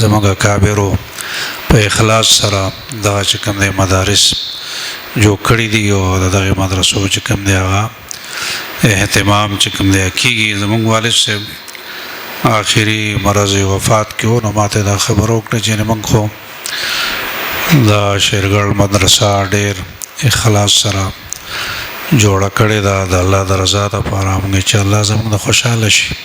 زموږ کابرو په اخلاص سره دا چې کوم دی مدارس جو کړی دی او دغه مدرسو چې کوم دی هغه اهتمام چې کوم دی کیږي. زموږ والد صاحب آخري مرض وفات کې نو ماته دا خبرو کړه چې موږ خو دا شیرګل مدرسه ډېر اخلاص سره جوړه کړې ده د الله د رضا لپاره، موږ چې الله زموږ د خوشاله شي.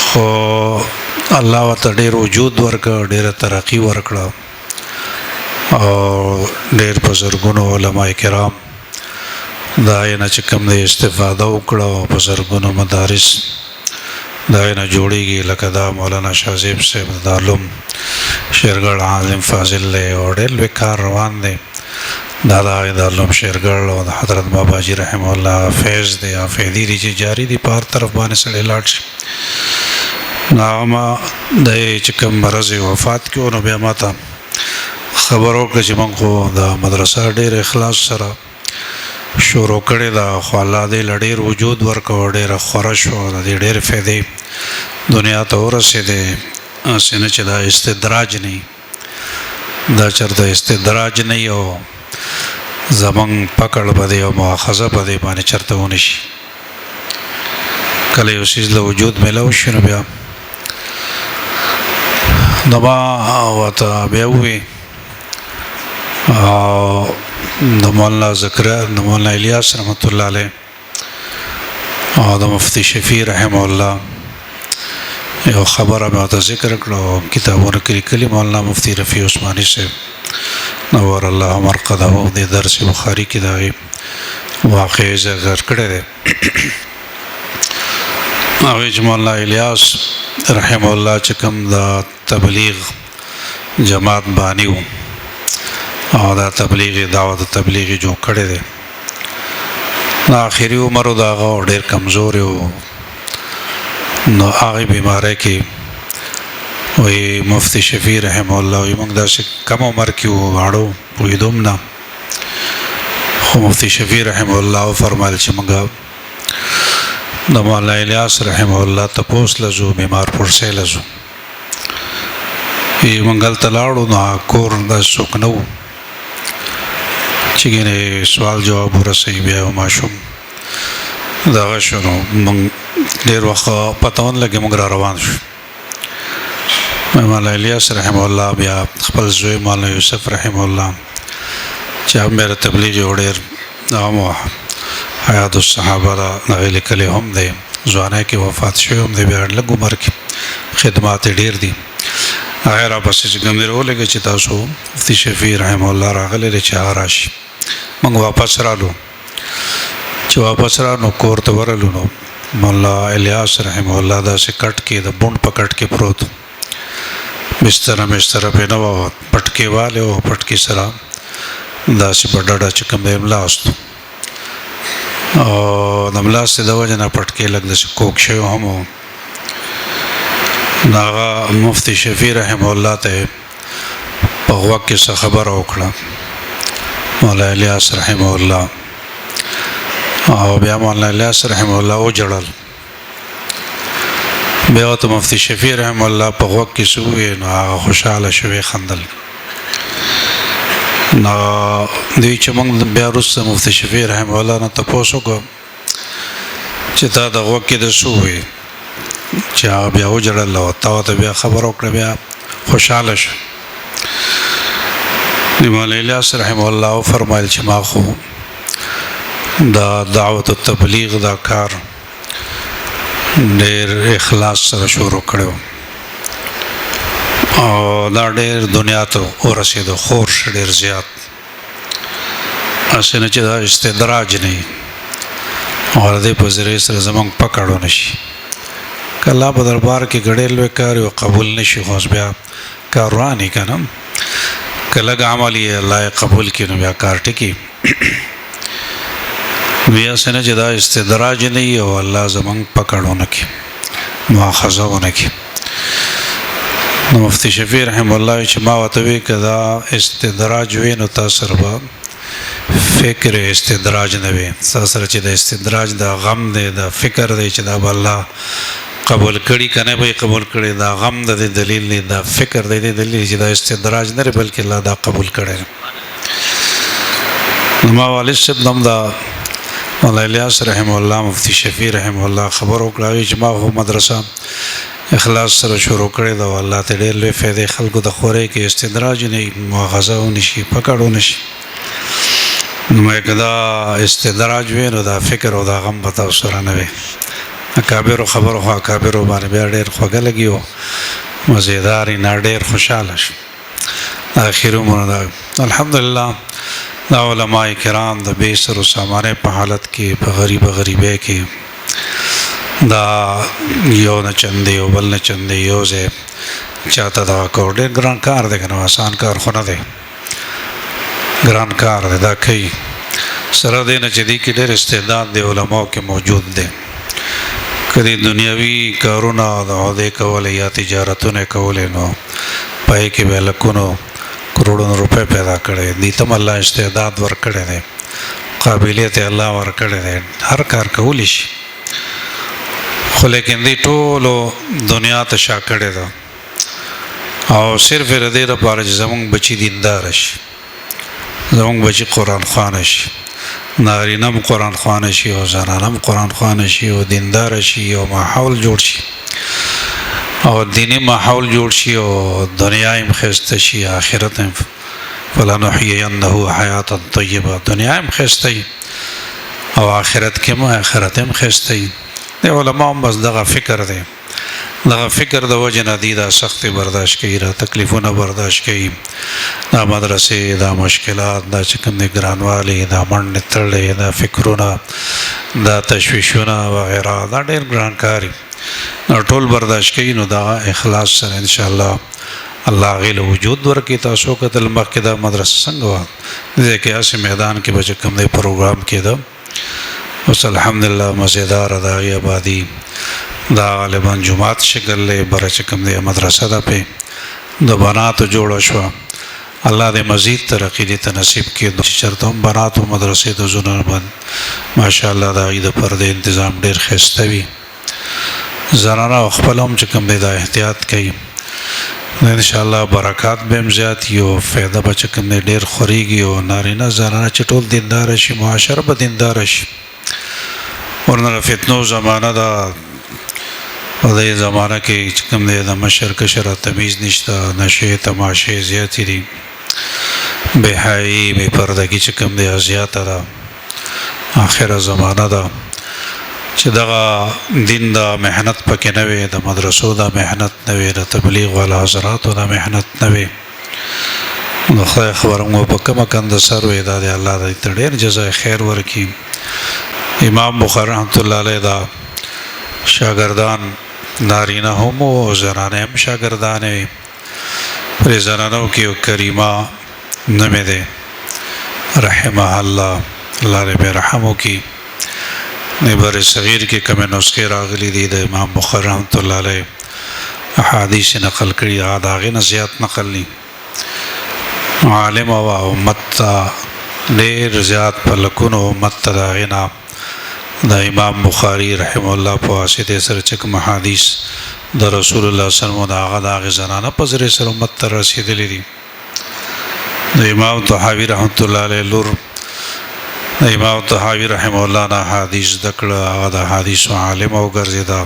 خو الله ورته ډېر وجود ورکړ، ډېره ترقي ورکړه او ډېر بزرګونو علما کرام دا یې نه چې کوم دی استفاده وکړه او بزرګونو مدارس دا یې نه جوړېږي. لکه دا مولانا شاهزیب صاحب د علوم شیرګل عالم فاضل دی او ډېر لوی کار روان دی. دا د علوم شیرګل او د حضرت باباجي رحمه الله فیض دی فیضي دی چې جاری دی په هر طرف باندې سړی لاړ شي. نو د چې کوم مرض وفات کې نو بیا ماته خبر وکړه چې موږ خو د مدرسه ډېر اخلاص سره شروع کړې ده، خو الله دې له ډېر وجود ورکړو، ډېره خوره شو، د دې ډېرې فایدې دنیا ته ورسېدې. هسې نه چې دا استدراج نه دا چېرته استدراج نه او زمونږ پکړ به دی او مؤاخذه به دی باندې چېرته ونه شي. کله یو څیز له وجود میلاو شي نو بیا نو ما ورته بیا ووایي د مولانا ذکریا د مولانا الیاس رحمت الله علیه او د مفتی شفیع رحمه الله یو خبره مې ورته ذکر کړه او کتابونه کې لیکلي. مولانا مفتی رفیع عثماني صاحب نور الله مرقده د درس بخاري کې د هغې واقعې ذکر کړی دی. هغې چې مولانا الیاس رحمه الله چې کوم د تبلیغ جماعت بانی و او دا تبلیغی دعوت تبلیغی جو کړی دی، آخري عمر د هغه ډېر کمزوري و. نو هغې بیماری کې وایي مفتی شفیع رحمه الله وایي موږ داسې کم عمر کې وو واړه پوهېدو نه، خو مفتی شفیع رحمه الله وفرمایل چې موږ د مولانا الیاس رحمه الله تپوس لزو بیمار پړسۍ لزو موږ هلته لاړو نو کور داسې څوک نه و چې ګینې سوال جواب ورسوي. بیا یو ماشوم دغه شو نو موږ ډېر وخت پته ونه لګي موږ را روان شو. مولانا الیاس رحمه الله بیا خپل زوی مولانا یوسف رحمه الله چې هم بیا تبلیغ یو ډېر حیات الصحابه را هغې لیکلی هم دی، ځوانۍ کې وفات شوی هم دی، بیا لږ عمر کې خدمات یې ډېر دي. هغې راپسې چې کوم دی راولېږه چې تاسو مفتی شفیع رحمه الله راغلی دی چې هغه راشي. موږ واپس رالو، چې واپس رالو کور ته ورغلو نو مولانا الیاس رحمه الله داسې کټ کې د بونډ په کټ کې پروت، بستره پې نه وه، پټکې والې او پټکې سره داسې په ډډه چې کوم دی ملاست او د ملاستې د وجې نه پټکې لږ داسې کوږ شوی هم و. نو هغه مفتی شفیع رحمه الله ته په غوږ کې څه خبره وکړه مولانا الیاس رحمه الله، او بیا مولانا الیاس رحمه الله وجړل. بیا ورته مفتی شفیع رحمه الله په غوږ کې څه وویل نو هغه خوشحاله شوی خندل. نو دوی چې موږ بیا وروسته مفتی شفیع رحمه الله نه تپوس وکړو چې تا د غوږ کې د څه وویل چې هغه بیا وجړل او تا ورته بیا خبره وکړه بیا خوشحاله شو. مولانا الیاس رحمه الله وفرمایل چې ما خو دا دعوت تبلیغ دا کار ډېر اخلاص سره شروع کړی او دا ډېر دنیا ته ورسېدو خور ډېر زیات، هسې نه چې دا استدراج نه وي او د دې په ذریعې سره زموږ پکړ ونه شي. که الله په دربار کې ګډېر لوی کار یو قبول نه شي خو بیا کار روان وي که نه، که لږ عمل یې الله یې قبول کړي نو بیا کار ټکي. بیا هسې نه چې دا استدراج نه وي او الله زموږ پکړ ونه کړي، مؤاخذه ونه کړي. نو مفتی شفیع رحمه الله چې ما ورته وی که دا استدراج وي نو تا سره به فکر استدراج نه وي، تا سره چې د استدراج د غم دی د فکر دی چې دا به الله قبول کړي کنه به قبول کړي دا غم د دلیل نه دا فکر د دلیل چې دا استدراج نه بلکې الله دا قبول کړي ما والد صاحب نوم دا مولا الیاس رحم الله مفتی شفیع رحم الله خبر وکړه چې ما هو مدرسه اخلاص سره شروع کړی دا الله ته ډېر لوی فائدې خلکو د خورې کې استدراج نه مؤاخذه ونشي پکړو نشي نو کدا استدراج وینو دا فکر او دا غم بتاو سره نه وي اکابر خبر خو اکابر باندې بیا ډېر خوګه لګیو مزیدار نه ډېر خوشاله شو اخیرو مونږ الحمدلله دا علماء کرام د بیسر سامانه په حالت کې په غریبه کې دا یو نه چندې او بل نه چندې یو ځای چاته دا کوډ ګران کار دی کنه آسان کار خو نه دی ګران کار دی دا کوي سره دې نه چې دې کې ډېر استعداد دی علماء کې موجود دی کدی دنیاوی کارونه د عہده کول یا تجارتونه کول نو پای کې به لکونو کروڑوں روپے پیدا کړي دي تم الله استعداد ور کړي دي قابلیت الله ور کړي دي هر کار کولی شي خو لیکن دې ټولو دنیا ته شا کړي دا او صرف دې لپاره چې زمونږ بچي دیندار شي زمونږ بچي قرآن خوان شي نارینم قرآن خوان شي او زنانم قرآن خوان شي او دیندار شي او ماحول جوړ شي او دینی ماحول جوړ شي او دنیا هم خسته شي آخرت هم فلنحيينه حیات طیبه دنیا هم خسته او آخرت کې مو آخرت هم خسته دی علماء هم بس دغه فکر دی دغه فکر د وجه نه دی دا سخت برداشت کوي را تکلیفونه برداشت کوي دا مدرسې دا مشکلات دا چې کوم د ګرانوالي دا منډې تړلې دا فکرونه دا تشویشونه وغیره دا ډېر ګران کاري ټول برداشت کوي نو دا اخلاص سره ان شاء الله الله غیله وجود ورکړي تاسو کتل مکه دا مدرسه څنګه و دې کې اسې میدان کې بچ کوم دی پروګرام کېده اوس الحمدلله مزیدار دا آبادی دا غالبا جمعات شکل له برچ کوم دی مدرسه ده په د بناتو جوړ شو الله دې مزید ترقی دې نصیب کړي د شرطو بناتو مدرسې د زونر باندې ماشاءالله دا د پردې تنظیم ډېر خسته وي زنانه خپل هم چې کوم دی دا احتیاط کوي ان شاء الله برکات به هم زیات یو فایده به چې کوم دی ډېر خوريږي او نارینه زنانه چې ټول دیندار شي معاشره به دیندار شي ورنه فتنو زمانہ دا او دې زمانہ کې چې کوم دی د مشر کشر تمیز نشته نشه تماشه زیات دي به حی به پردګي چې کوم دی زیات ده اخره زمانہ ده چې دا دین دا مهنت پکې نه وي د مدرسو دا مهنت نه وي د تبلیغ ولا حضرات دا مهنت نه وي نو خبرم په کومه کند سر وي دا دی الله دې ډېر جزای خیر ورکړي امام بخاری رحمت الله علیه دا شاګردان نارینه هم او زنانه هم شاګردان وي پر زنانو کې کریمه نمه ده رحمه الله الله دې رحم وکړي نبر صغیر کې کوم نسخه راغلي دي د امام بخاری رحمت الله علیه احادیث نقل کړي هغه نه زیات نقل ني عالم او امت ډېر زیات په لکونو امت راغنا د امام بخاری رحم الله په واسطه سره چې کوم حدیث د رسول الله صلی الله علیه وسلم دا زنانه په ذریعہ سره امت ته رسیدلې دي د امام طحاوی رحمت الله علیه لور امام طحاوی رحم الله نه حدیث دکړه هغه د حدیث عالم او ګرځیدا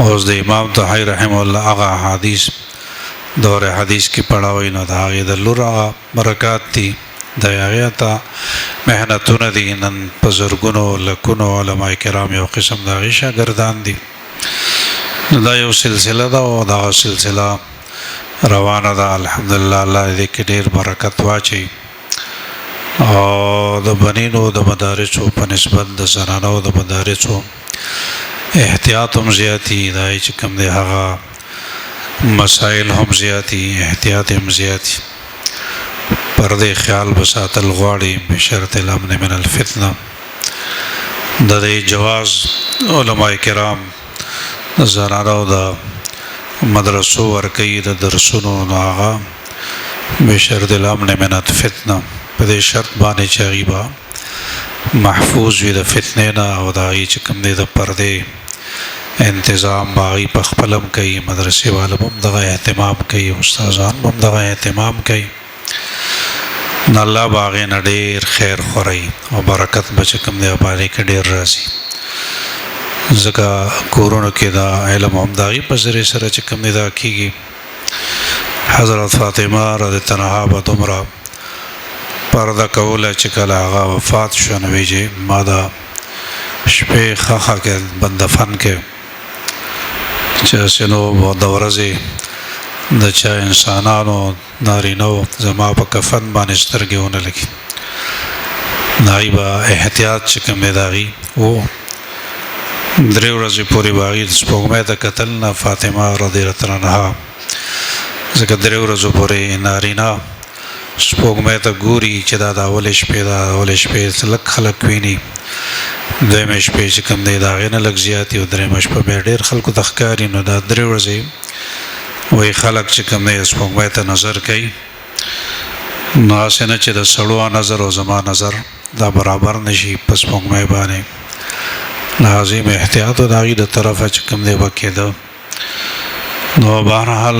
اوس د امام طحاوی رحم الله هغه حدیث دور حدیث کې پڑھاوي نو دا هغه د لور برکات دي د هغه ته مهنتونه دي نن بزرګونو لکونو علماء کرام یو قسم د شاګردان دي دا یو سلسله دا او دا سلسله روانه ده الحمدلله الله دې کې ډېر برکت واچي او د بنینو د مدارسو په نسبت د زنانو د مدارسو احتیاط هم زیاتی دا چې کوم دی هغه مسائل هم زیاتی احتیاط هم زیاتی پردې خیال بساتل غواړي بشرط الامن من الفتنه د جواز علماء کرام زنانو د مدرسو ورکې د درسونو هغه بشرط الامن من الفتنه په دې شرط باندې چې غیبا محفوظ وي د فتنې نه او د چې کوم دی د پردې انتظام باغی په خپلم کوي، مدرسې والم هم دغه اهتمام کوي، استادان هم دغه اهتمام کوي. نو الله باغې نه ډېر خیر خوري او برکت به چې کوم دی باندې کې ډېر راځي. ځکه کورونو کې دا علم هم دغې په ذریعې سره چې کوم دی دا کېږي. حضرت فاطمه رضی الله عنها به دومره پرده کوله چې کله هغه وفات شو نو ویې چې ما دا شپې خخه کې بندفن کې چې هسې نو د ورځې د چا انسانانو نارینهو زما په کفن باندې سترګې ونه لګي. نو هغې به احتیاط چې کوم دی د هغې و 3 ورځې پورې به هغې سپوږمۍ ته کتل نه فاطمه رضی الله عنها، ځکه 3 ورځو پورې نارینه سپوږمۍ ته ګوري چې دا د اولې شپې ده. اولې شپې لږ خلک ویني، دویمې شپې چې کوم دی د هغې نه لږ زیات وي، او درېیمه شپه بیا ډېر خلکو ته ښکاري. نو دا 3 ورځې وایي خلک چې کوم دی سپوږمۍ ته نظر کوي. نو هسې نه چې د سړو نظر او زما نظر دا برابر نه شي په سپوږمۍ باندې. لازم احتیاط د هغې د طرفه چې کوم دی به کېده. نو بهرحال